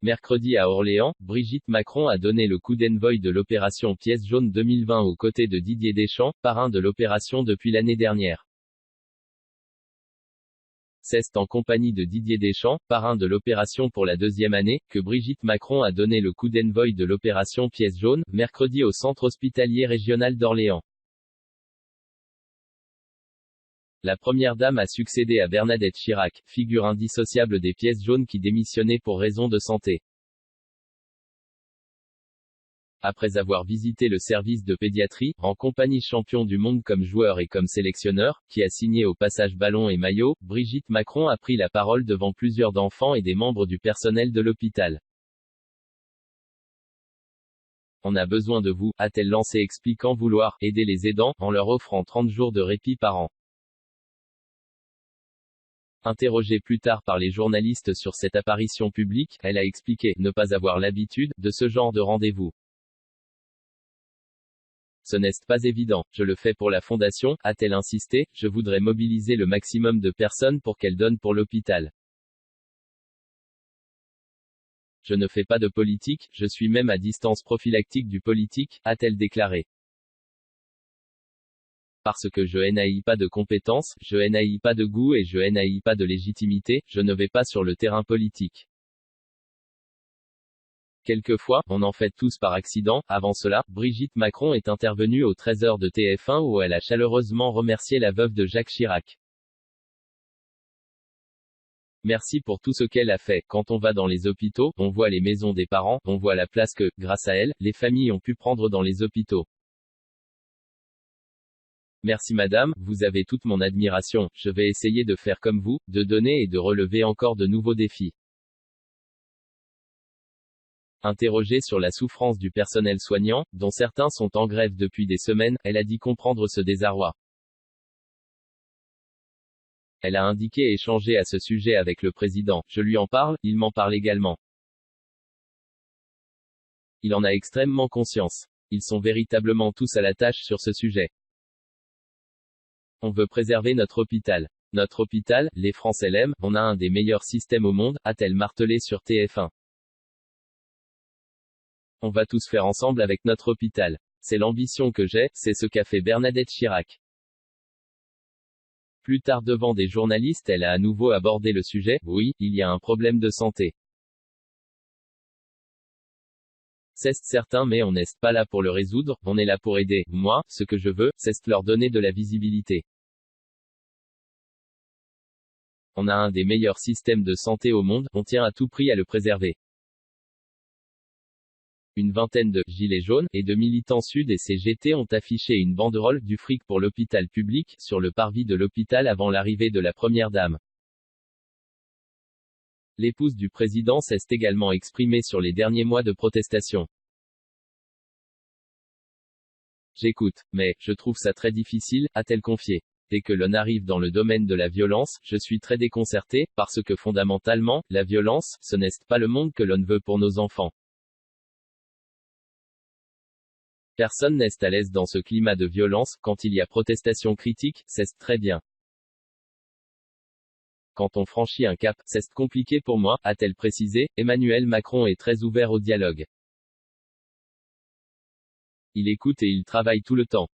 mercredi à Orléans, Brigitte Macron a donné le coup d'envoi de l'opération Pièce jaune 2020 aux côtés de Didier Deschamps, parrain de l'opération depuis l'année dernière. C'est en compagnie de Didier Deschamps, parrain de l'opération pour la deuxième année, que Brigitte Macron a donné le coup d'envoi de l'opération Pièce jaune, mercredi au centre hospitalier régional d'Orléans. La première dame a succédé à Bernadette Chirac, figure indissociable des pièces jaunes qui démissionnait pour raison de santé. Après avoir visité le service de pédiatrie, en compagnie champion du monde comme joueur et comme sélectionneur, qui a signé au passage ballon et maillot, Brigitte Macron a pris la parole devant plusieurs d'enfants et des membres du personnel de l'hôpital. On a besoin de vous, a-t-elle lancé expliquant vouloir aider les aidants, en leur offrant 30 jours de répit par an. Interrogée plus tard par les journalistes sur cette apparition publique, elle a expliqué ne pas avoir l'habitude de ce genre de rendez-vous. Ce n'est pas évident, je le fais pour la fondation, a-t-elle insisté, je voudrais mobiliser le maximum de personnes pour qu'elles donnent pour l'hôpital. Je ne fais pas de politique, je suis même à distance prophylactique du politique, a-t-elle déclaré. Parce que je n'ai pas de compétences, je n'ai pas de goût et je n'ai pas de légitimité, je ne vais pas sur le terrain politique. Quelquefois, on en fait tous par accident. Avant cela, Brigitte Macron est intervenue au 13h de TF1 où elle a chaleureusement remercié la veuve de Jacques Chirac. Merci pour tout ce qu'elle a fait. Quand on va dans les hôpitaux, on voit les maisons des parents, on voit la place que, grâce à elle, les familles ont pu prendre dans les hôpitaux. Merci madame, vous avez toute mon admiration, je vais essayer de faire comme vous, de donner et de relever encore de nouveaux défis. Interrogée sur la souffrance du personnel soignant, dont certains sont en grève depuis des semaines, elle a dit comprendre ce désarroi. Elle a indiqué échanger à ce sujet avec le président, je lui en parle, il m'en parle également. Il en a extrêmement conscience. Ils sont véritablement tous à la tâche sur ce sujet. On veut préserver notre hôpital. Notre hôpital, les Français l'aiment, on a un des meilleurs systèmes au monde, a-t-elle martelé sur TF1. On va tous faire ensemble avec notre hôpital. C'est l'ambition que j'ai, c'est ce qu'a fait Bernadette Chirac. Plus tard devant des journalistes, elle a à nouveau abordé le sujet, oui, il y a un problème de santé. C'est certain mais on n'est pas là pour le résoudre, on est là pour aider. Moi, ce que je veux, c'est leur donner de la visibilité. On a un des meilleurs systèmes de santé au monde, on tient à tout prix à le préserver. Une vingtaine de « gilets jaunes » et de militants Sud et CGT ont affiché une banderole « du fric pour l'hôpital public » sur le parvis de l'hôpital avant l'arrivée de la première dame. L'épouse du président s'est également exprimée sur les derniers mois de protestation. J'écoute, mais, je trouve ça très difficile, a-t-elle confié. Dès que l'on arrive dans le domaine de la violence, je suis très déconcertée, parce que fondamentalement, la violence, ce n'est pas le monde que l'on veut pour nos enfants. Personne n'est à l'aise dans ce climat de violence, quand il y a protestation critique, c'est très bien. Quand on franchit un cap, c'est compliqué pour moi, a-t-elle précisé. Emmanuel Macron est très ouvert au dialogue. Il écoute et il travaille tout le temps.